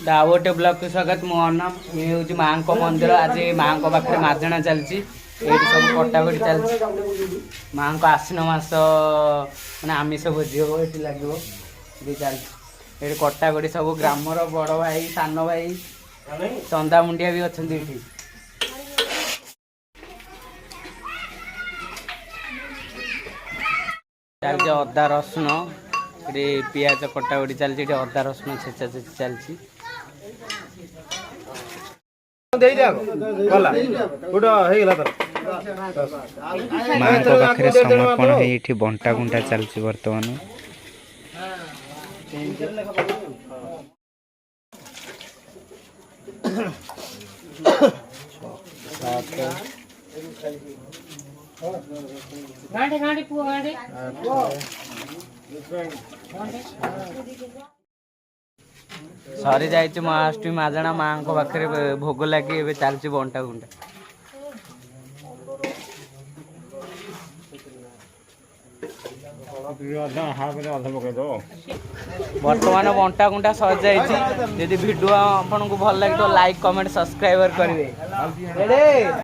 दावोटे block के स्वागत मो नाम ये हूँ माँ मंदिर आज माँ पाखे मार्जना चलती ये सब कटाकटी चलती माँ को आश्विन मास मैंने आमिष भोजी हम ये लगे ये चलती ये कटाकटी सब ग्रामर बड़ भाई सान भाई चंदा मुंडिया भी अच्छा ये चलती अदा रसुण ये पिज कटाकटी चलती अदा रसुण छेचा छेची चलती माँ पाखे समर्पण है बंटा गुंटा चलती बर्तमान सरी जाइए महाअष्टमी माजना माँ पाखे भोग लगे ए चलती बंटा गुंटा बर्तमान बंटा गुंटा सजाई जदि वीडियो आपको भल लगे तो लाइक कमेंट सब्सक्राइब करेंगे।